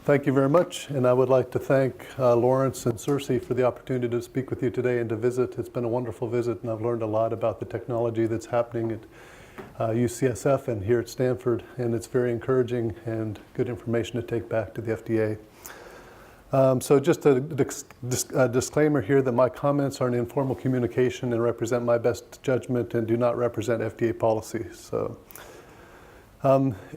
Thank you very much, and I would like to thank Lawrence and Circe for the opportunity to speak with you today and to visit. It's been a wonderful visit, and I've learned a lot about the technology that's happening at UCSF and here at Stanford, and it's very encouraging and good information to take back to the FDA. So just a disclaimer here that my comments are an informal communication and represent my best judgment and do not represent FDA policy. So,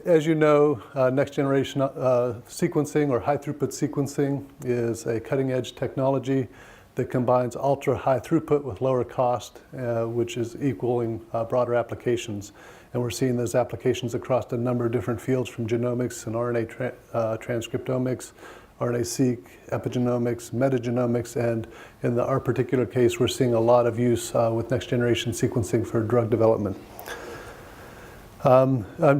as you know, next generation sequencing or high throughput sequencing is a cutting edge technology that combines ultra high throughput with lower cost, which is equaling broader applications. And we're seeing those applications across a number of different fields, from genomics and RNA transcriptomics, RNA-seq, epigenomics, metagenomics, and in our particular case, we're seeing a lot of use with next generation sequencing for drug development.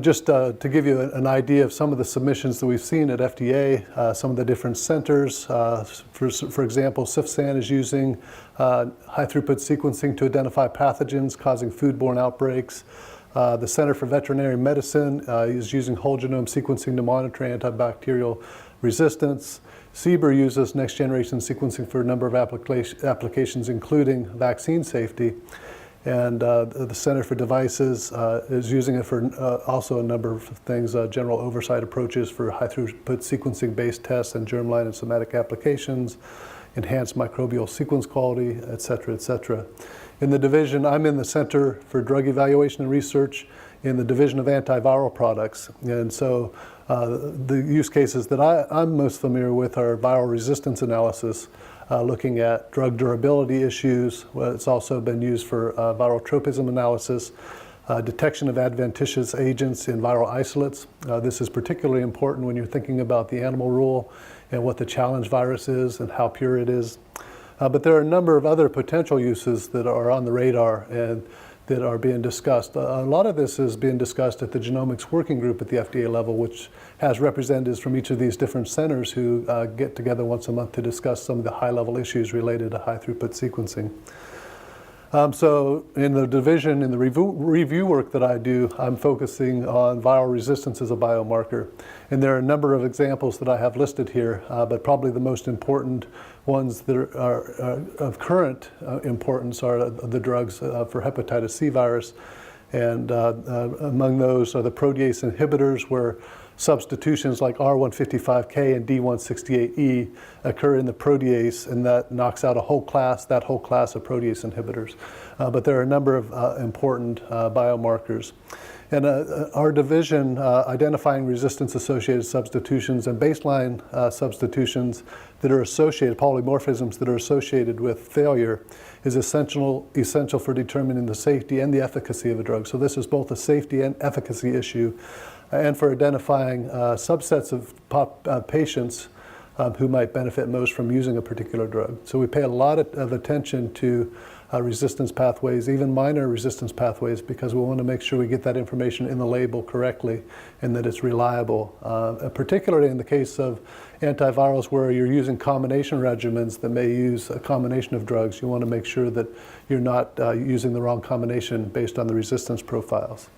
Just to give you an idea of some of the submissions that we've seen at FDA, some of the different centers. For example, CFSAN is using high-throughput sequencing to identify pathogens causing foodborne outbreaks. The Center for Veterinary Medicine is using whole genome sequencing to monitor antibacterial resistance. CDER uses next-generation sequencing for a number of applications, including vaccine safety. And the Center for Devices is using it for also a number of things, general oversight approaches for high-throughput sequencing-based tests and germline and somatic applications, enhanced microbial sequence quality, et cetera, et cetera. In the division, I'm in the Center for Drug Evaluation and Research in the Division of Antiviral Products. And so the use cases that I'm most familiar with are viral resistance analysis, looking at drug durability issues. It's also been used for viral tropism analysis, detection of adventitious agents in viral isolates. This is particularly important when you're thinking about the animal rule and what the challenge virus is and how pure it is. But there are a number of other potential uses that are on the radar and that are being discussed. A lot of this is being discussed at the Genomics Working Group at the FDA level, which has representatives from each of these different centers who get together once a month to discuss some of the high-level issues related to high-throughput sequencing. So in the division, in the review work that I do, I'm focusing on viral resistance as a biomarker. And there are a number of examples that I have listed here, but probably the most important ones that are of current importance are the drugs for hepatitis C virus. And among those are the protease inhibitors, where substitutions like R155K and D168E occur in the protease, and that knocks out that whole class of protease inhibitors. But there are a number of important biomarkers. And our division, identifying resistance-associated substitutions and baseline substitutions that are associated, polymorphisms that are associated with failure, is essential for determining the safety and the efficacy of a drug. So this is both a safety and efficacy issue, and for identifying subsets of patients who might benefit most from using a particular drug. So we pay a lot of attention to resistance pathways, even minor resistance pathways, because we want to make sure we get that information in the label correctly and that it's reliable. Particularly in the case of antivirals, where you're using combination regimens that may use a combination of drugs, you want to make sure that you're not using the wrong combination based on the resistance profiles.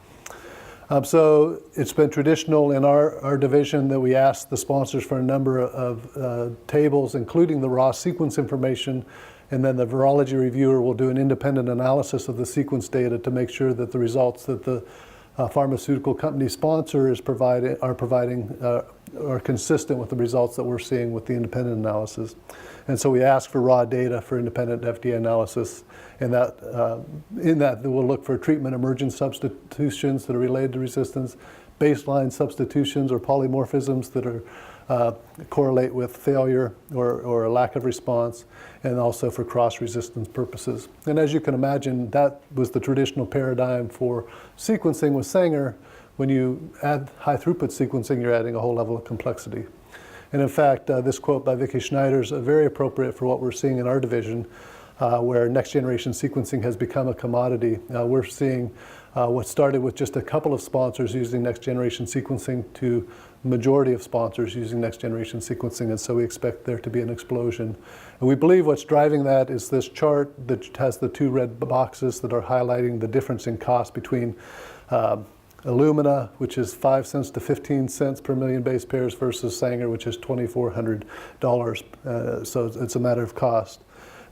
So it's been traditional in our division that we ask the sponsors for a number of tables, including the raw sequence information, and then the Virology Reviewer will do an independent analysis of the sequence data to make sure that the results that the pharmaceutical company sponsor are consistent with the results that we're seeing with the independent analysis. And so we ask for raw data for independent FDA analysis, and in that we'll look for treatment emergent substitutions that are related to resistance, baseline substitutions or polymorphisms that are correlate with failure or a lack of response, and also for cross-resistance purposes. And as you can imagine, that was the traditional paradigm for sequencing with Sanger. When you add high-throughput sequencing, you're adding a whole level of complexity. And in fact, this quote by Vicki Schneider is very appropriate for what we're seeing in our division, where next-generation sequencing has become a commodity. We're seeing what started with just a couple of sponsors using next-generation sequencing to majority of sponsors using next-generation sequencing, and so we expect there to be an explosion. And we believe what's driving that is this chart that has the two red boxes that are highlighting the difference in cost between Illumina, which is 5 cents to 15 cents per million base pairs, versus Sanger, which is $2,400. So it's a matter of cost.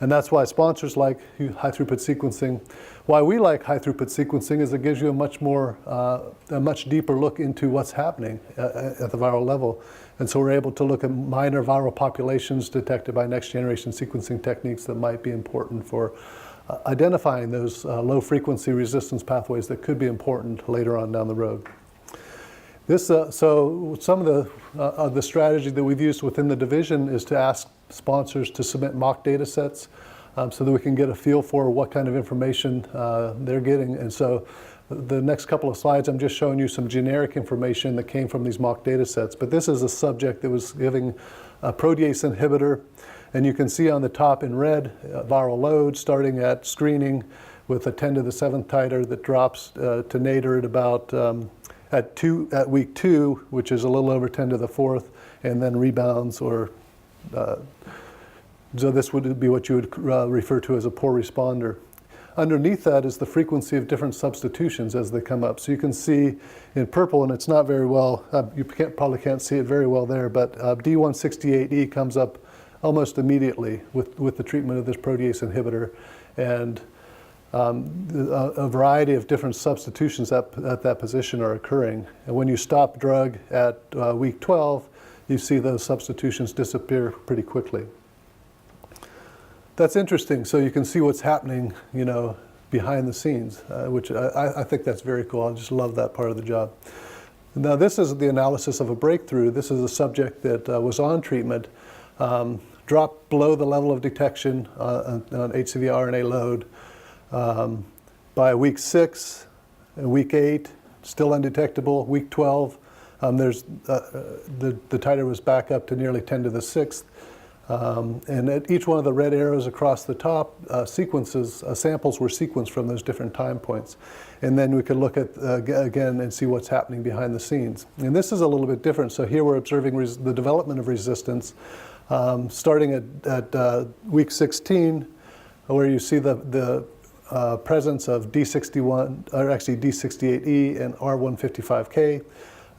And that's why sponsors like high throughput sequencing. Why we like high throughput sequencing is it gives you a much deeper look into what's happening at the viral level. And so we're able to look at minor viral populations detected by next generation sequencing techniques that might be important for identifying those low frequency resistance pathways that could be important later on down the road. So some of the strategy that we've used within the division is to ask sponsors to submit mock data sets so that we can get a feel for what kind of information they're getting. And so the next couple of slides, I'm just showing you some generic information that came from these mock data sets. But this is a subject that was giving a protease inhibitor. And you can see on the top in red, viral load starting at screening with a 10 to the 7th titer that drops to nadir at about at week 2, which is a little over 10 to the 4th, and then rebounds or so this would be what you would refer to as a poor responder. Underneath that is the frequency of different substitutions as they come up. So you can see in purple, and it's not very well, you probably can't see it very well there, but D168E comes up almost immediately with the treatment of this protease inhibitor. And a variety of different substitutions at that position are occurring. And when you stop drug at week 12, you see those substitutions disappear pretty quickly. That's interesting. So you can see what's happening, behind the scenes, which I think that's very cool. I just love that part of the job. Now this is the analysis of a breakthrough. This is a subject that was on treatment, dropped below the level of detection on HCV RNA load. By week 6 and week 8, still undetectable. Week 12, the titer was back up to nearly 10 to the 6th. And at each one of the red arrows across the top, samples were sequenced from those different time points. And then we could look at, again, and see what's happening behind the scenes. And this is a little bit different. So here we're observing the development of resistance, starting at week 16, where you see the presence of D61, or actually D68E and R155K.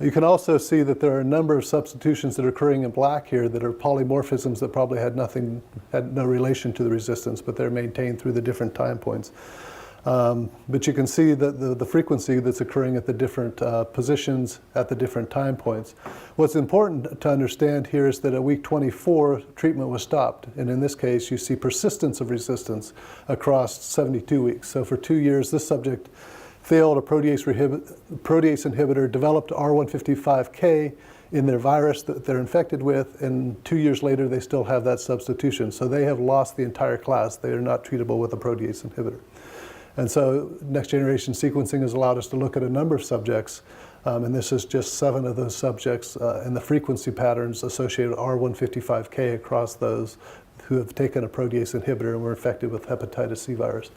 You can also see that there are a number of substitutions that are occurring in black here that are polymorphisms that probably had no relation to the resistance, but they're maintained through the different time points. But you can see that the frequency that's occurring at the different positions at the different time points. What's important to understand here is that at week 24, treatment was stopped. And in this case, you see persistence of resistance across 72 weeks. So for 2 years, this subject failed a protease inhibitor, developed R155K in their virus that they're infected with, and 2 years later they still have that substitution. So they have lost the entire class. They are not treatable with a protease inhibitor. And so next generation sequencing has allowed us to look at a number of subjects, and this is just 7 of those subjects, and the frequency patterns associated with R155K across those who have taken a protease inhibitor and were infected with hepatitis C virus.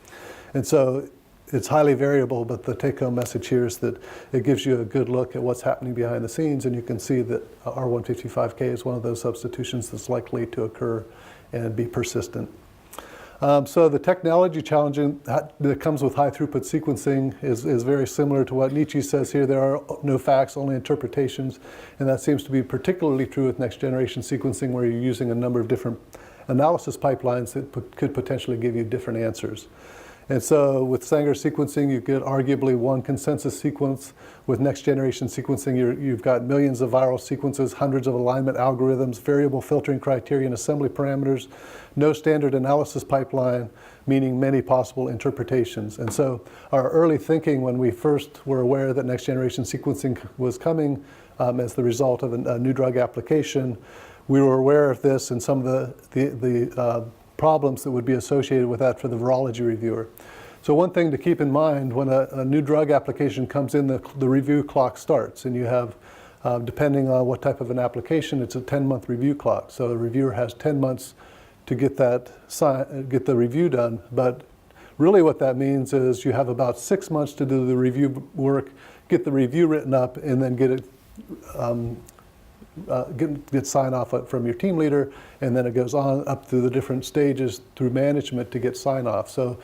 And so it's highly variable, but the take-home message here is that it gives you a good look at what's happening behind the scenes, and you can see that R155K is one of those substitutions that's likely to occur and be persistent. So the technology challenge that comes with high-throughput sequencing is very similar to what Nietzsche says here. There are no facts, only interpretations, and that seems to be particularly true with next-generation sequencing, where you're using a number of different analysis pipelines that could potentially give you different answers. And so with Sanger sequencing, you get arguably one consensus sequence. With next generation sequencing, you've got millions of viral sequences, hundreds of alignment algorithms, variable filtering criteria and assembly parameters, no standard analysis pipeline, meaning many possible interpretations. And so our early thinking when we first were aware that next generation sequencing was coming as the result of a new drug application, we were aware of this and some of the problems that would be associated with that for the Virology Reviewer. So one thing to keep in mind when a new drug application comes in, the review clock starts, and you have, depending on what type of an application, it's a 10-month review clock. So the reviewer has 10 months to get the review done. But really what that means is you have about 6 months to do the review work, get the review written up, and then get it get sign off from your team leader, and then it goes on up through the different stages through management to get sign off. So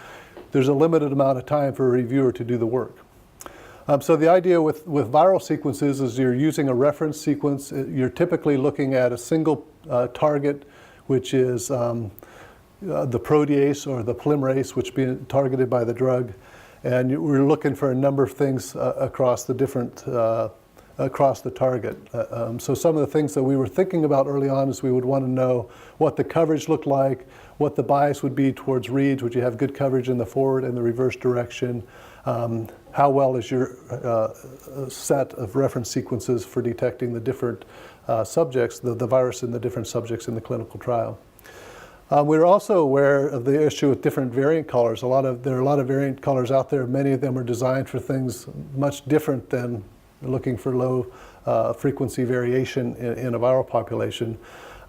there's a limited amount of time for a reviewer to do the work. So the idea with viral sequences is you're using a reference sequence. You're typically looking at a single target, which is the protease or the polymerase, which is being targeted by the drug. And we're looking for a number of things across the different, across the target. So some of the things that we were thinking about early on is we would want to know what the coverage looked like, what the bias would be towards reads, would you have good coverage in the forward and the reverse direction, how well is your set of reference sequences for detecting the different subjects, the virus in the different subjects in the clinical trial. We're also aware of the issue with different variant colors. There are a lot of variant colors out there. Many of them are designed for things much different than looking for low frequency variation in a viral population.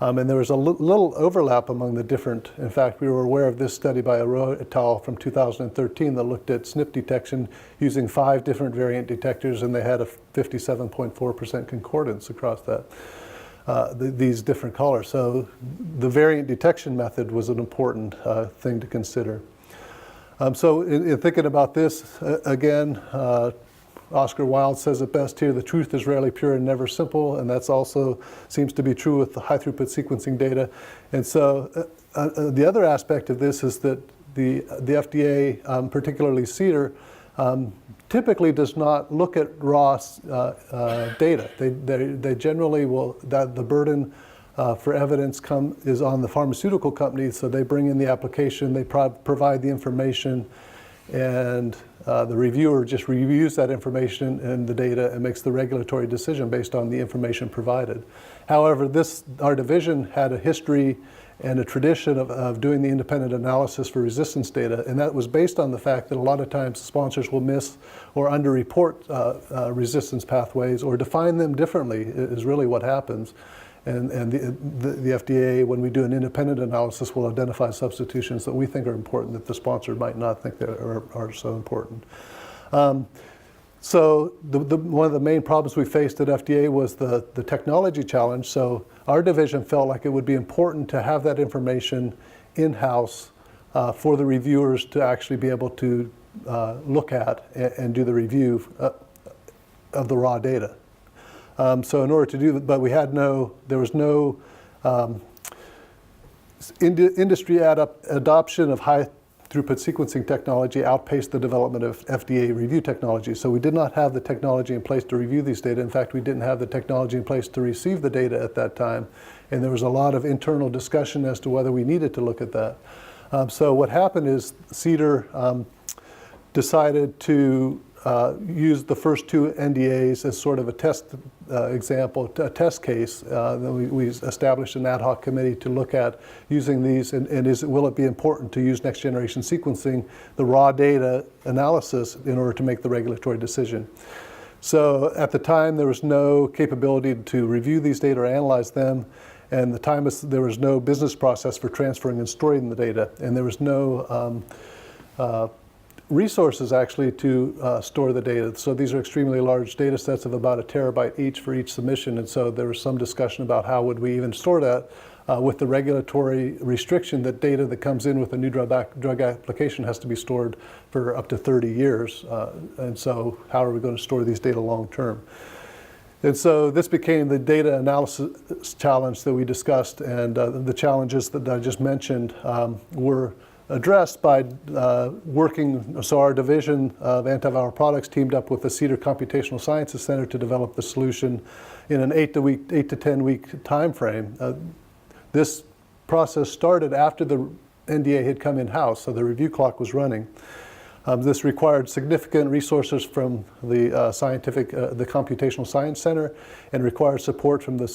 And there was a little overlap among the different. In fact, we were aware of this study by Aroa et al. From 2013 that looked at SNP detection using 5 different variant detectors, and they had a 57.4% concordance across that. These different colors. So the variant detection method was an important thing to consider. So in thinking about this, again, Oscar Wilde says it best here, the truth is rarely pure and never simple, and that's also seems to be true with the high throughput sequencing data. And so the other aspect of this is that the FDA, particularly CDER, typically does not look at raw data. They generally will, that the burden for evidence is on the pharmaceutical companies, so they bring in the application, they provide the information, and the reviewer just reviews that information and the data and makes the regulatory decision based on the information provided. However, our division had a history and a tradition of doing the independent analysis for resistance data, and that was based on the fact that a lot of times sponsors will miss or underreport resistance pathways or define them differently is really what happens. And the FDA, when we do an independent analysis, will identify substitutions that we think are important that the sponsor might not think that are so important. So one of the main problems we faced at FDA was the technology challenge. So our division felt like it would be important to have that information in-house for the reviewers to actually be able to look at and do the review of the raw data. So in order to do that, but there was no industry adoption of high throughput sequencing technology outpaced the development of FDA review technology. So we did not have the technology in place to review these data. In fact, we didn't have the technology in place to receive the data at that time. And there was a lot of internal discussion as to whether we needed to look at that. So what happened is CDER decided to use the first 2 NDAs as sort of a test example, a test case. Then we established an ad hoc committee to look at using these, and will it be important to use next generation sequencing, the raw data analysis, in order to make the regulatory decision. So at the time, there was no capability to review these data or analyze them, and there was no business process for transferring and storing the data, and there was no resources actually to store the data. So these are extremely large data sets of about 1 terabyte each for each submission, and so there was some discussion about how would we even store that with the regulatory restriction that data that comes in with a new drug application has to be stored for up to 30 years. And so how are we going to store these data long term? And so this became the data analysis challenge that we discussed, and the challenges that I just mentioned were addressed by working. So our division of Antiviral Products teamed up with the CDER Computational Sciences Center to develop the solution in an 8 to 10 week time frame. This process started after the NDA had come in-house, so the review clock was running. This required significant resources from the the Computational Science Center, and required support from the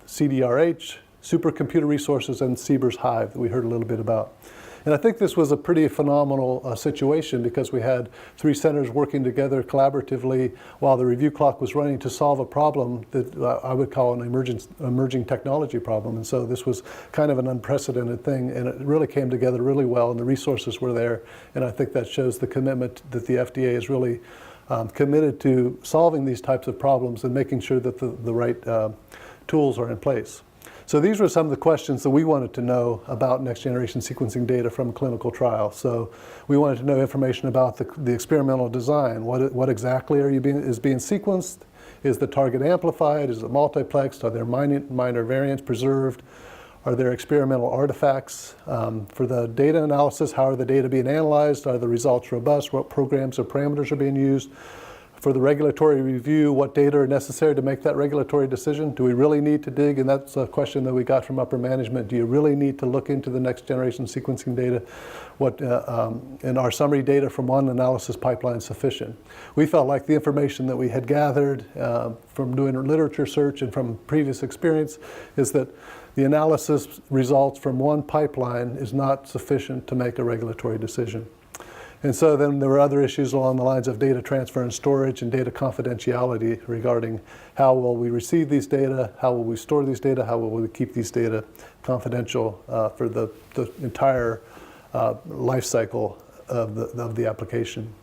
CDRH, supercomputer resources, and CBER's Hive that we heard a little bit about. And I think this was a pretty phenomenal situation, because we had 3 centers working together collaboratively while the review clock was running to solve a problem that I would call an emerging technology problem. And so this was kind of an unprecedented thing, and it really came together really well, and the resources were there. And I think that shows the commitment that the FDA is really committed to solving these types of problems and making sure that the right tools are in place. So these were some of the questions that we wanted to know about next-generation sequencing data from a clinical trial. So we wanted to know information about the experimental design. What exactly is being sequenced? Is the target amplified? Is it multiplexed? Are there minor variants preserved? Are there experimental artifacts? For the data analysis, how are the data being analyzed? Are the results robust? What programs or parameters are being used? For the regulatory review, what data are necessary to make that regulatory decision? Do we really need to dig? And that's a question that we got from upper management. Do you really need to look into the next generation sequencing data? And are summary data from one analysis pipeline sufficient? We felt like the information that we had gathered from doing literature search and from previous experience is that the analysis results from one pipeline is not sufficient to make a regulatory decision. And so then there were other issues along the lines of data transfer and storage and data confidentiality regarding how will we receive these data, how will we store these data, how will we keep these data confidential for the entire life cycle of the application.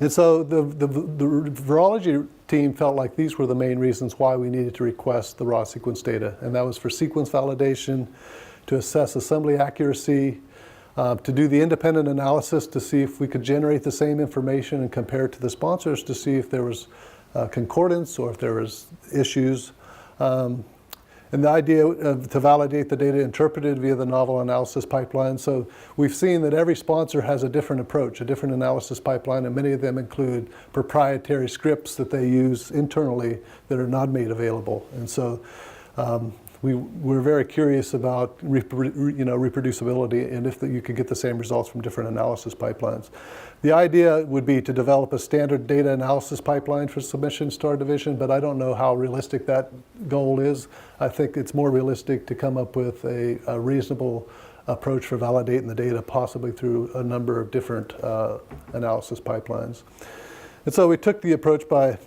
And so the virology team felt like these were the main reasons why we needed to request the raw sequence data. And that was for sequence validation, to assess assembly accuracy, to do the independent analysis to see if we could generate the same information and compare it to the sponsors to see if there was concordance or if there was issues. And the idea to validate the data interpreted via the novel analysis pipeline. So we've seen that every sponsor has a different approach, a different analysis pipeline, and many of them include proprietary scripts that they use internally that are not made available. And so we're very curious about reproducibility and if you could get the same results from different analysis pipelines. The idea would be to develop a standard data analysis pipeline for submissions to our division, but I don't know how realistic that goal is. I think it's more realistic to come up with a reasonable approach for validating the data, possibly through a number of different analysis pipelines. And so we took the approach by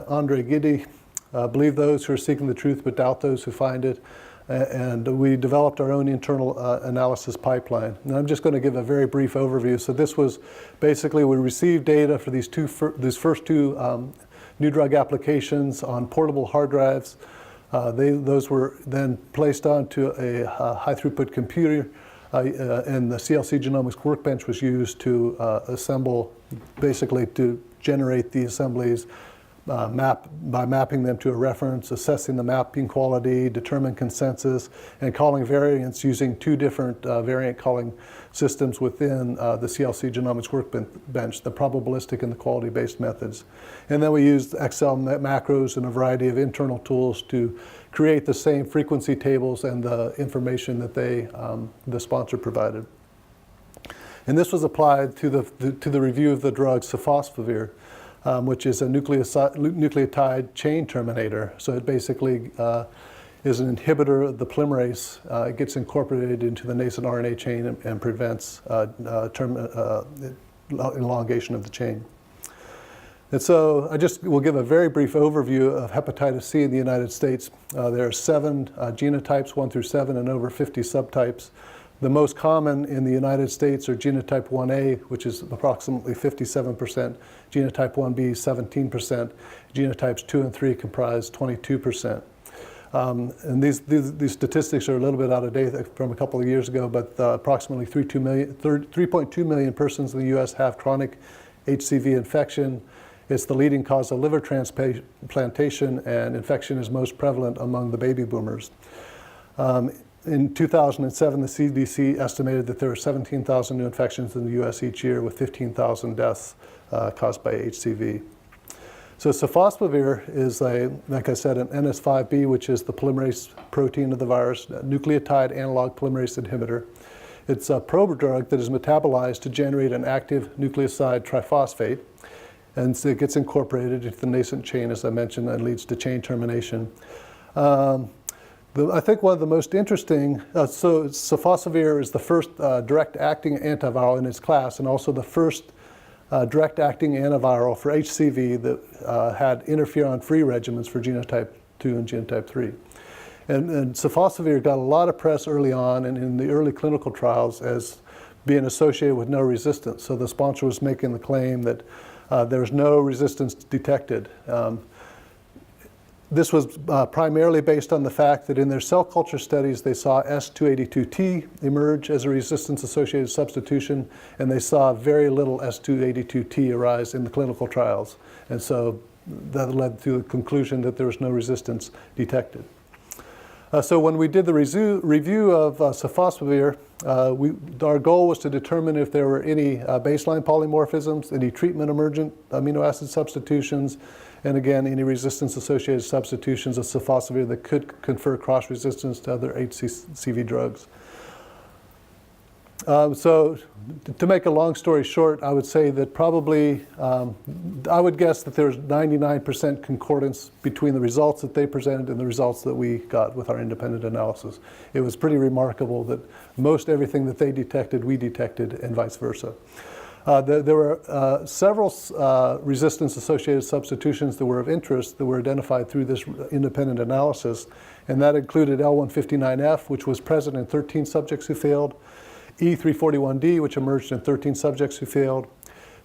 Andre Giddy, believe those who are seeking the truth but doubt those who find it. And we developed our own internal analysis pipeline. And I'm just going to give a very brief overview. So this was basically, we received data for these first two new drug applications on portable hard drives. Those were then placed onto a high throughput computer, and the CLC Genomics Workbench was used to assemble, basically to generate the assemblies, by mapping them to a reference, assessing the mapping quality, determine consensus, and calling variants using two different variant calling systems within the CLC Genomics Workbench, the probabilistic and the quality-based methods. And then we used Excel macros and a variety of internal tools to create the same frequency tables and the information that the sponsor provided. And this was applied to the review of the drug sofosbuvir, which is a nucleotide chain terminator. So it basically is an inhibitor of the polymerase. It gets incorporated into the nascent RNA chain and prevents elongation of the chain. And so I just will give a very brief overview of hepatitis C in the United States. There are 7 genotypes, 1 through 7, and over 50 subtypes. The most common in the United States are genotype 1A, which is approximately 57%, genotype 1B, 17%, genotypes 2 and 3 comprise 22%. And these statistics are a little bit out of date from a couple of years ago, but approximately 3.2 million persons in the US have chronic HCV infection. It's the leading cause of liver transplantation, and infection is most prevalent among the baby boomers. In 2007, the CDC estimated that there are 17,000 new infections in the US each year, with 15,000 deaths caused by HCV. So sofosbuvir is, like I said, an NS5B, which is the polymerase protein of the virus, a nucleotide analog polymerase inhibitor. It's a prodrug that is metabolized to generate an active nucleoside triphosphate, and so it gets incorporated into the nascent chain, as I mentioned, and leads to chain termination. I think one of the most interesting, so sofosbuvir is the first direct-acting antiviral in its class, and also the first direct-acting antiviral for HCV that had interferon-free regimens for genotype 2 and genotype 3. And sofosbuvir got a lot of press early on and in the early clinical trials as being associated with no resistance. So the sponsor was making the claim that there was no resistance detected. This was primarily based on the fact that in their cell culture studies, they saw S282T emerge as a resistance-associated substitution, and they saw very little S282T arise in the clinical trials. And so that led to the conclusion that there was no resistance detected. So when we did the review of sofosbuvir, our goal was to determine if there were any baseline polymorphisms, any treatment-emergent amino acid substitutions, and again, any resistance-associated substitutions of sofosbuvir that could confer cross-resistance to other HCV drugs. So to make a long story short, I would say that probably, I would guess that there's 99% concordance between the results that they presented and the results that we got with our independent analysis. It was pretty remarkable that most everything that they detected, we detected, and vice versa. There were several resistance-associated substitutions that were of interest that were identified through this independent analysis, and that included L159F, which was present in 13 subjects who failed, E341D, which emerged in 13 subjects who failed,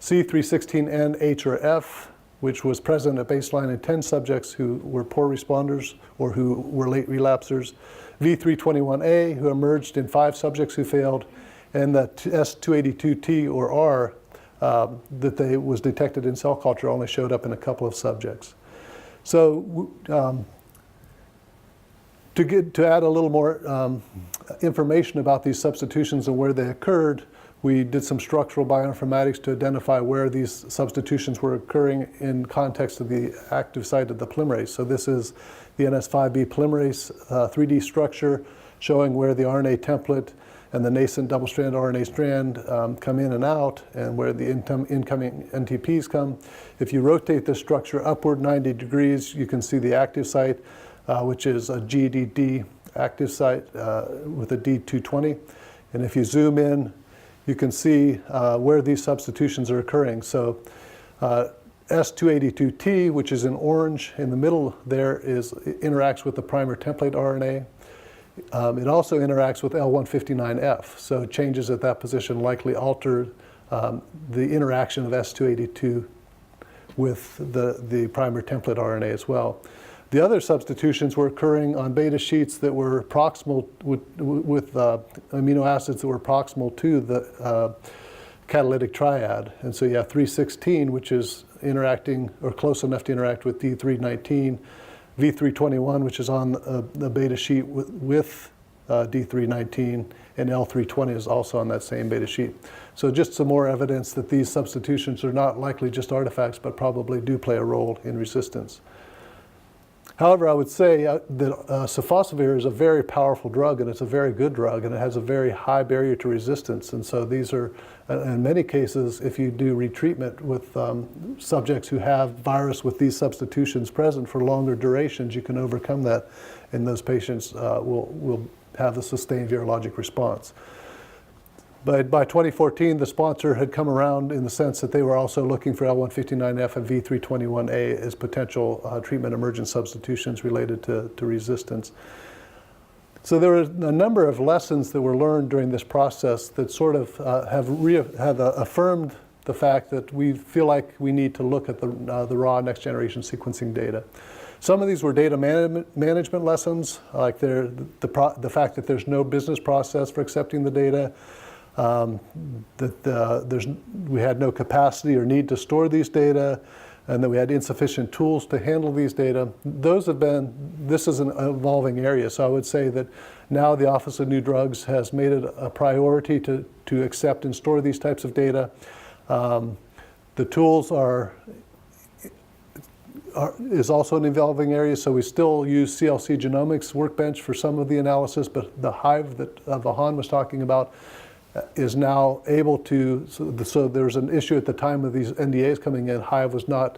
C316N, H, or F, which was present at baseline in 10 subjects who were poor responders or who were late relapsers, V321A, who emerged in 5 subjects who failed, and the S282T or R that was detected in cell culture only showed up in a couple of subjects. So to add a little more information about these substitutions and where they occurred, we did some structural bioinformatics to identify where these substitutions were occurring in context of the active site of the polymerase. So this is the NS5B polymerase 3D structure showing where the RNA template and the nascent double-stranded RNA strand come in and out, and where the incoming NTPs come. If you rotate this structure upward 90 degrees, you can see the active site, which is a GDD active site with a D220. And if you zoom in, you can see where these substitutions are occurring. So S282T, which is in orange in the middle there, interacts with the primer template RNA. It also interacts with L159F, so changes at that position likely alter the interaction of S282 with the primer template RNA as well. The other substitutions were occurring on beta sheets that were proximal with amino acids that were proximal to the catalytic triad. And so you have 316, which is interacting or close enough to interact with D319, V321, which is on the beta sheet with D319, and L320 is also on that same beta sheet. So just some more evidence that these substitutions are not likely just artifacts, but probably do play a role in resistance. However, I would say that sofosbuvir is a very powerful drug, and it's a very good drug, and it has a very high barrier to resistance. And so these are, in many cases, if you do retreatment with subjects who have virus with these substitutions present for longer durations, you can overcome that, and those patients will have a sustained virologic response. But by 2014, the sponsor had come around in the sense that they were also looking for L159F and V321A as potential treatment emergent substitutions related to resistance. So there were a number of lessons that were learned during this process that sort of have affirmed the fact that we feel like we need to look at the raw next generation sequencing data. Some of these were data management lessons, like the fact that there's no business process for accepting the data, we had no capacity or need to store these data, and that we had insufficient tools to handle these data. This is an evolving area, so I would say that now the Office of New Drugs has made it a priority to accept and store these types of data. The tools is also an evolving area, so we still use CLC Genomics Workbench for some of the analysis, but the Hive that Vahan was talking about is now able to, so there was an issue at the time of these NDAs coming in. Hive was not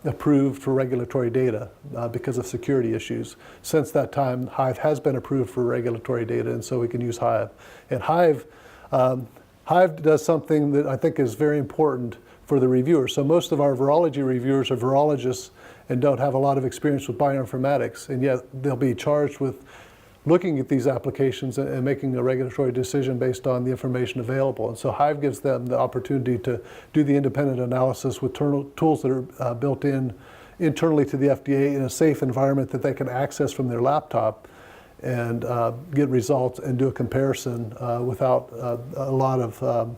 approved for regulatory data because of security issues. Since that time, Hive has been approved for regulatory data, and so we can use Hive. And Hive does something that I think is very important for the reviewer. So most of our virology reviewers are virologists and don't have a lot of experience with bioinformatics, and yet they'll be charged with looking at these applications and making a regulatory decision based on the information available. And so Hive gives them the opportunity to do the independent analysis with tools that are built in internally to the FDA in a safe environment that they can access from their laptop and get results and do a comparison without a lot of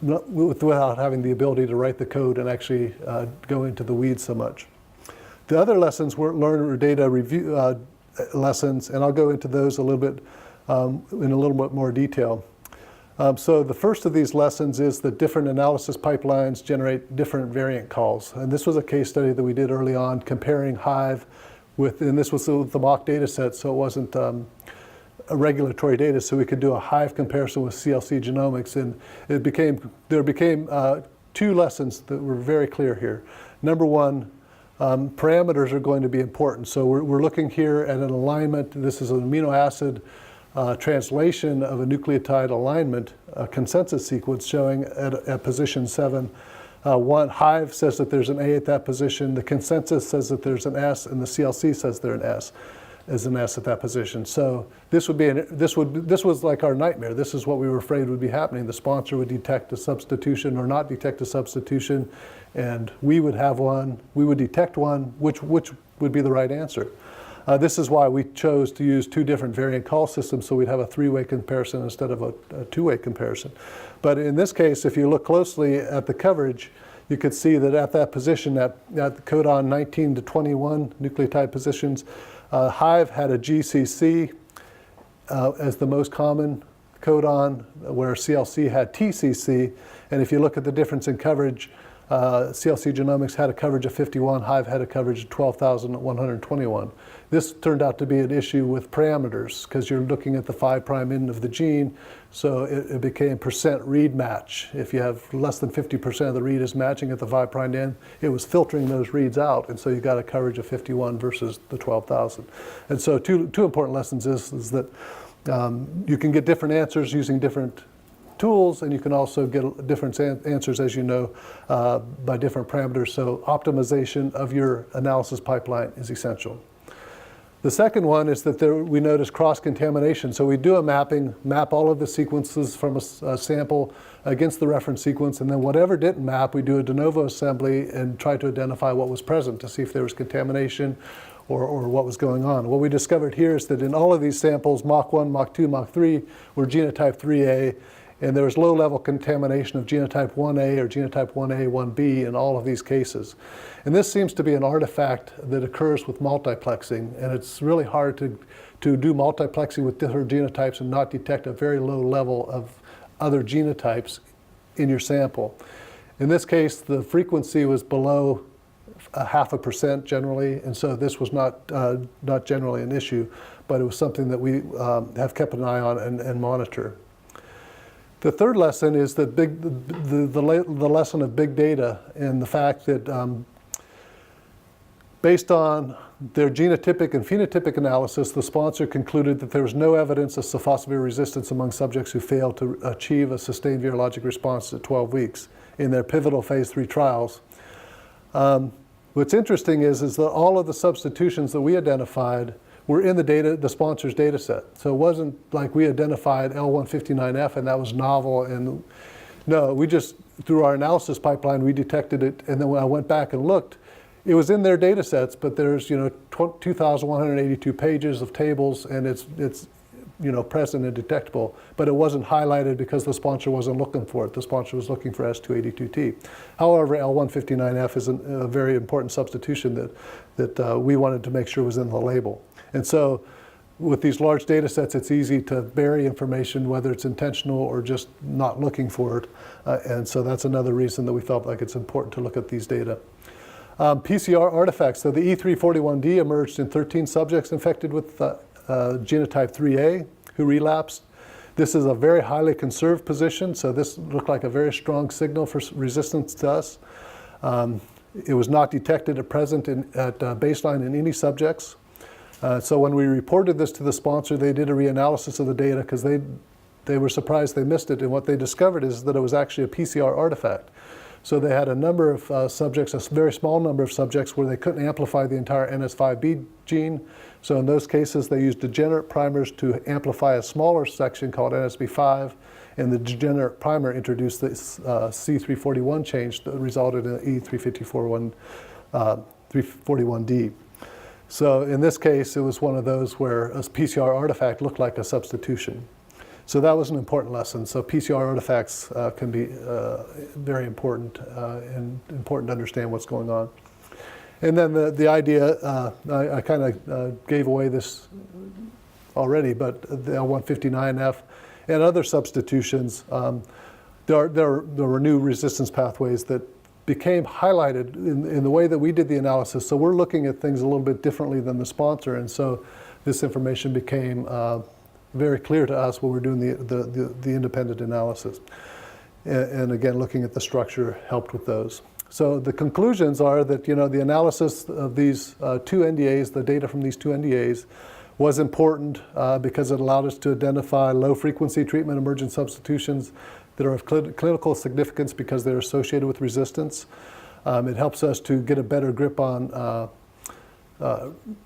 without having the ability to write the code and actually go into the weeds so much. The other lessons were learner data review lessons, and I'll go into those a little bit in a little bit more detail. So the first of these lessons is that different analysis pipelines generate different variant calls. And this was a case study that we did early on comparing Hive with, and this was the mock data set, so it wasn't a regulatory data, so we could do a Hive comparison with CLC genomics. And there became two lessons that were very clear here. Number one, parameters are going to be important. So we're looking here at an alignment. This is an amino acid translation of a nucleotide alignment, a consensus sequence showing at position 7. One Hive says that there's an A at that position. The consensus says that there's an S, and the CLC says there's an S at that position. So this was like our nightmare. This is what we were afraid would be happening. The sponsor would detect a substitution or not detect a substitution, and we would have one. We would detect one. Which would be the right answer? This is why we chose to use two different variant call systems, so we'd have a three-way comparison instead of a two-way comparison. But in this case, if you look closely at the coverage, you could see that at that position, at codon 19 to 21 nucleotide positions, Hive had a GCC as the most common codon, where CLC had TCC. And if you look at the difference in coverage, CLC Genomics had a coverage of 51, Hive had a coverage of 12,121. This turned out to be an issue with parameters because you're looking at the 5' end of the gene, so it became percent read match. If you have less than 50% of the read is matching at the 5' end, it was filtering those reads out, and so you got a coverage of 51 versus the 12,000. And so two important lessons is that you can get different answers using different tools, and you can also get different answers, as you know, by different parameters. So optimization of your analysis pipeline is essential. The second one is that we notice cross-contamination. So we do a mapping, map all of the sequences from a sample against the reference sequence, and then whatever didn't map, we do a de novo assembly and try to identify what was present to see if there was contamination or what was going on. What we discovered here is that in all of these samples, Mach 1, Mach 2, Mach 3 were genotype 3A, and there was low-level contamination of genotype 1A or genotype 1A, 1B in all of these cases. And this seems to be an artifact that occurs with multiplexing, and it's really hard to do multiplexing with different genotypes and not detect a very low level of other genotypes in your sample. In this case, the frequency was below 0.5% generally, and so this was not generally an issue, but it was something that we have kept an eye on and monitor. The third lesson is that the lesson of big data and the fact that based on their genotypic and phenotypic analysis, the sponsor concluded that there was no evidence of sofosbuvir resistance among subjects who failed to achieve a sustained virologic response at 12 weeks in their pivotal phase 3 trials. What's interesting is that all of the substitutions that we identified were in the sponsor's data set. So it wasn't like we identified L159F and that was novel. And no, we just, through our analysis pipeline, we detected it. And then when I went back and looked, it was in their data sets, but there's 2,182 pages of tables, and it's present and detectable, but it wasn't highlighted because the sponsor wasn't looking for it. The sponsor was looking for S282T. However, L159F is a very important substitution that we wanted to make sure was in the label. And so with these large data sets, it's easy to bury information, whether it's intentional or just not looking for it. And so that's another reason that we felt like it's important to look at these data. PCR artifacts. So the E341D emerged in 13 subjects infected with genotype 3A who relapsed. This is a very highly conserved position, so this looked like a very strong signal for resistance to us. It was not detected at present at baseline in any subjects. So when we reported this to the sponsor, they did a reanalysis of the data because they were surprised they missed it, and what they discovered is that it was actually a PCR artifact. So they had a number of subjects, a very small number of subjects where they couldn't amplify the entire NS5B gene. So in those cases, they used degenerate primers to amplify a smaller section called NSB5, and the degenerate primer introduced this C341 change that resulted in an E354 341D. So in this case, it was one of those where a PCR artifact looked like a substitution. So that was an important lesson. So PCR artifacts can be very important and important to understand what's going on. And then the idea, I kind of gave away this already, but the L159F and other substitutions, there were new resistance pathways that became highlighted in the way that we did the analysis. So we're looking at things a little bit differently than the sponsor, and so this information became very clear to us when we're doing the independent analysis. And again, looking at the structure helped with those. So the conclusions are that, the analysis of these two NDAs, the data from these two NDAs, was important because it allowed us to identify low-frequency treatment emergent substitutions that are of clinical significance because they're associated with resistance. It helps us to get a better grip on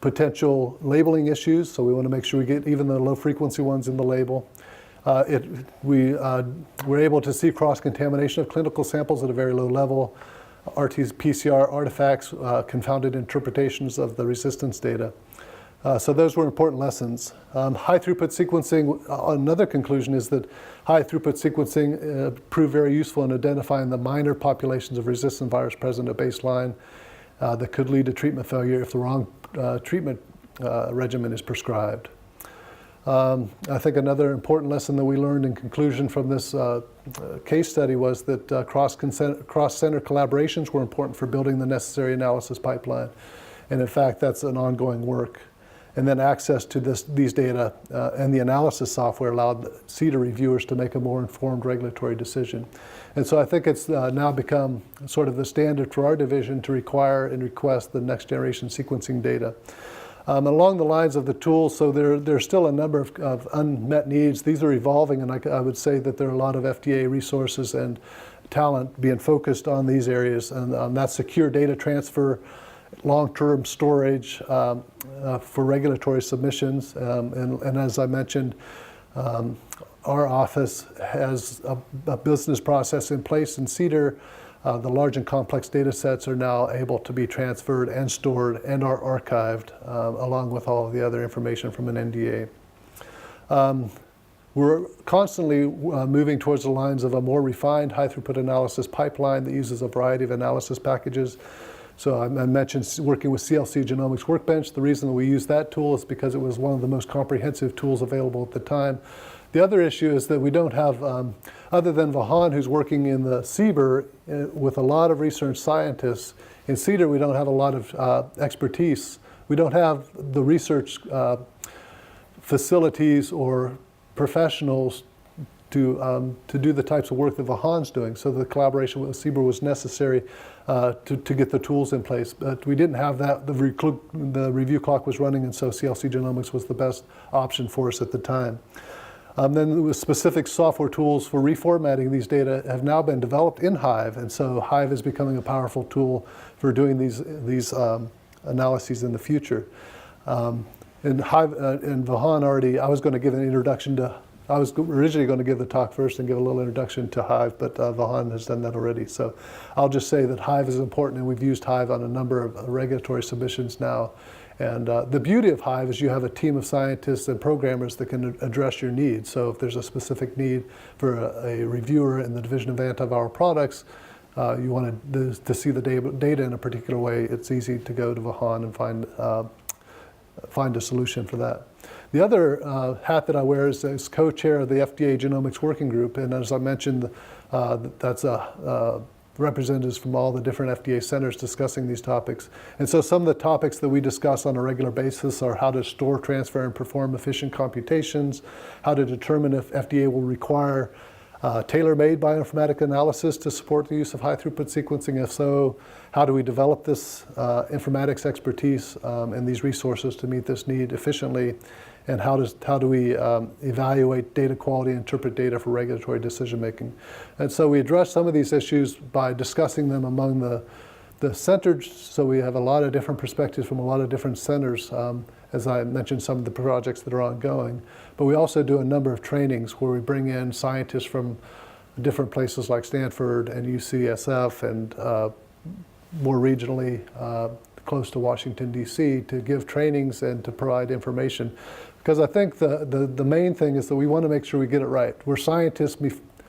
potential labeling issues, so we want to make sure we get even the low-frequency ones in the label. We were able to see cross-contamination of clinical samples at a very low level, RT-PCR artifacts, confounded interpretations of the resistance data. So those were important lessons. High-throughput sequencing, another conclusion is that high-throughput sequencing proved very useful in identifying the minor populations of resistant virus present at baseline that could lead to treatment failure if the wrong treatment regimen is prescribed. I think another important lesson that we learned in conclusion from this case study was that cross-center collaborations were important for building the necessary analysis pipeline. And in fact, that's an ongoing work. And then access to these data and the analysis software allowed CDER reviewers to make a more informed regulatory decision. And so I think it's now become sort of the standard for our division to require and request the next generation sequencing data. Along the lines of the tools, so there's still a number of unmet needs. These are evolving, and I would say that there are a lot of FDA resources and talent being focused on these areas, and that's secure data transfer, long-term storage for regulatory submissions. And as I mentioned, our office has a business process in place in CDER. The large and complex data sets are now able to be transferred and stored and are archived along with all of the other information from an NDA. We're constantly moving towards the lines of a more refined high-throughput analysis pipeline that uses a variety of analysis packages. So I mentioned working with CLC Genomics Workbench. The reason that we use that tool is because it was one of the most comprehensive tools available at the time. The other issue is that we don't have, other than Vahan, who's working in the CBER with a lot of research scientists, in CDER we don't have a lot of expertise. We don't have the research facilities or professionals to do the types of work that Vahan's doing. So the collaboration with CBER was necessary to get the tools in place. But we didn't have that. The review clock was running, and so CLC Genomics was the best option for us at the time. Then there was specific software tools for reformatting these data have now been developed in Hive, and so Hive is becoming a powerful tool for doing these analyses in the future. And Hive and Vahan already, I was going to give an introduction to, I was originally going to give the talk first and give a little introduction to Hive, but Vahan has done that already. So I'll just say that Hive is important, and we've used Hive on a number of regulatory submissions now. And the beauty of Hive is you have a team of scientists and programmers that can address your needs. So if there's a specific need for a reviewer in the Division of Antiviral Products, you want to see the data in a particular way, it's easy to go to Vahan and find a solution for that. The other hat that I wear is as co-chair of the FDA Genomics Working Group, and as I mentioned, that's representatives from all the different FDA centers discussing these topics. And so some of the topics that we discuss on a regular basis are how to store, transfer, and perform efficient computations, how to determine if FDA will require tailor-made bioinformatic analysis to support the use of high-throughput sequencing. If so, how do we develop this informatics expertise and these resources to meet this need efficiently? And how do we evaluate data quality and interpret data for regulatory decision making? And so we address some of these issues by discussing them among the centers. So we have a lot of different perspectives from a lot of different centers, as I mentioned, some of the projects that are ongoing. But we also do a number of trainings where we bring in scientists from different places like Stanford and UCSF and more regionally, close to Washington, D.C. to give trainings and to provide information. Because I think the main thing is that we want to make sure we get it right. We're scientists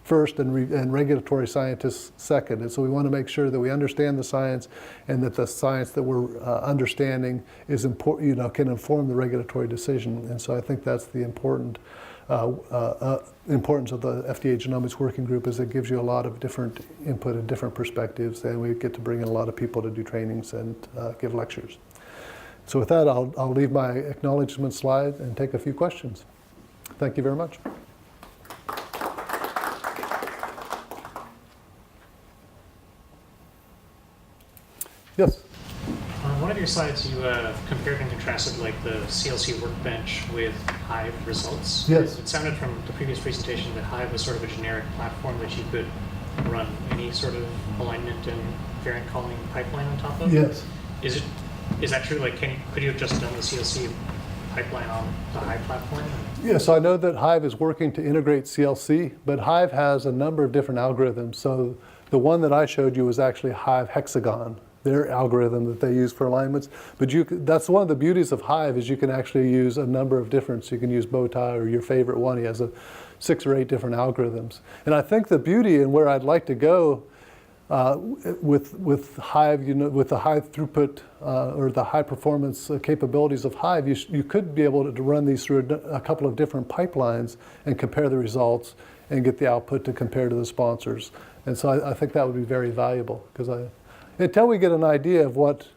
first and regulatory scientists second. And so we want to make sure that we understand the science and that the science that we're understanding is important, can inform the regulatory decision. And so I think that's the importance of the FDA Genomics Working Group, is it gives you a lot of different input and different perspectives, and we get to bring in a lot of people to do trainings and give lectures. So with that, I'll leave my acknowledgement slide and take a few questions. Thank you very much. Yes? On one of your slides, you compared and contrasted like the CLC workbench with Hive results. Yes. It sounded from the previous presentation that Hive was sort of a generic platform that you could run any sort of alignment and variant calling pipeline on top of. Yes. Is that true? Like, could you have just done the CLC pipeline on the Hive platform? Yeah, so I know that Hive is working to integrate CLC, but Hive has a number of different algorithms. So the one that I showed you was actually Hive Hexagon, their algorithm that they use for alignments. But that's one of the beauties of Hive, is you can actually use a number of different, so you can use Bowtie or your favorite one. He has 6 or 8 different algorithms. And I think the beauty and where I'd like to go with Hive, with the high throughput or the high performance capabilities of Hive, you could be able to run these through a couple of different pipelines and compare the results and get the output to compare to the sponsors. And so I think that would be very valuable, because until we get an idea of what,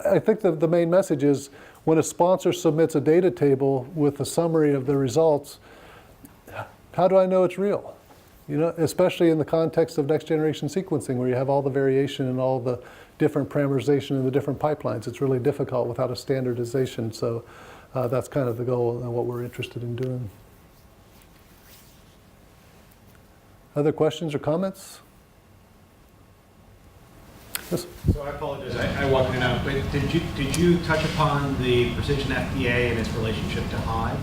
I think the main message is when a sponsor submits a data table with a summary of the results, how do I know it's real? Especially in the context of next generation sequencing, where you have all the variation and all the different parameterization in the different pipelines. It's really difficult without a standardization. So that's kind of the goal and what we're interested in doing. Other questions or comments? Yes. So I apologize, I walked in and out, but did you touch upon the Precision FDA and its relationship to Hive?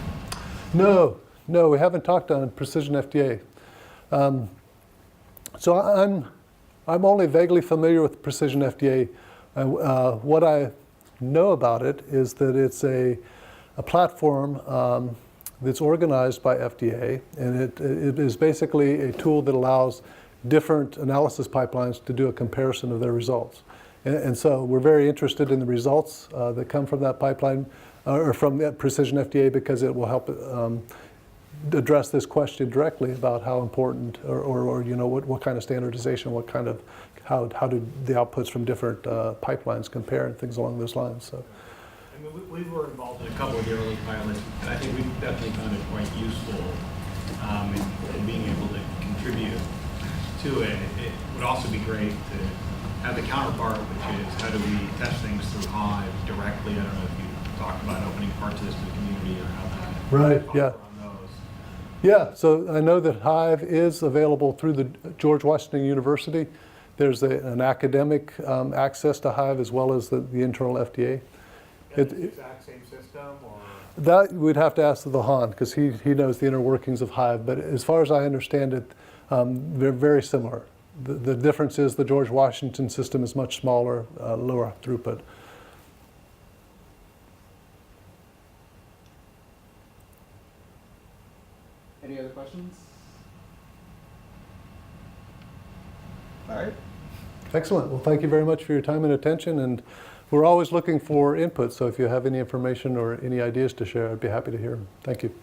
No, we haven't talked on Precision FDA. So I'm only vaguely familiar with Precision FDA. What I know about it is that it's a platform that's organized by FDA, and it is basically a tool that allows different analysis pipelines to do a comparison of their results. And so we're very interested in the results that come from that pipeline, or from that Precision FDA, because it will help address this question directly about how important, or what kind of standardization, how do the outputs from different pipelines compare, and things along those lines. So. I mean, we were involved in a couple of the early pilots, and I think we definitely found it quite useful in being able to contribute to it. It would also be great to have the counterpart, which is how do we test things through Hive directly. I don't know if you talked about opening parts of this to the community or how that. Right. Yeah. Yeah, so I know that Hive is available through the George Washington University. There's an academic access to Hive, as well as the internal FDA. Is it the exact same system? Or? That we'd have to ask the Han, because he knows the inner workings of Hive. But as far as I understand it, they're very similar. The difference is the George Washington system is much smaller, lower throughput. Any other questions? All right. Excellent. Well, thank you very much for your time and attention. And we're always looking for input. So if you have any information or any ideas to share, I'd be happy to hear them. Thank you.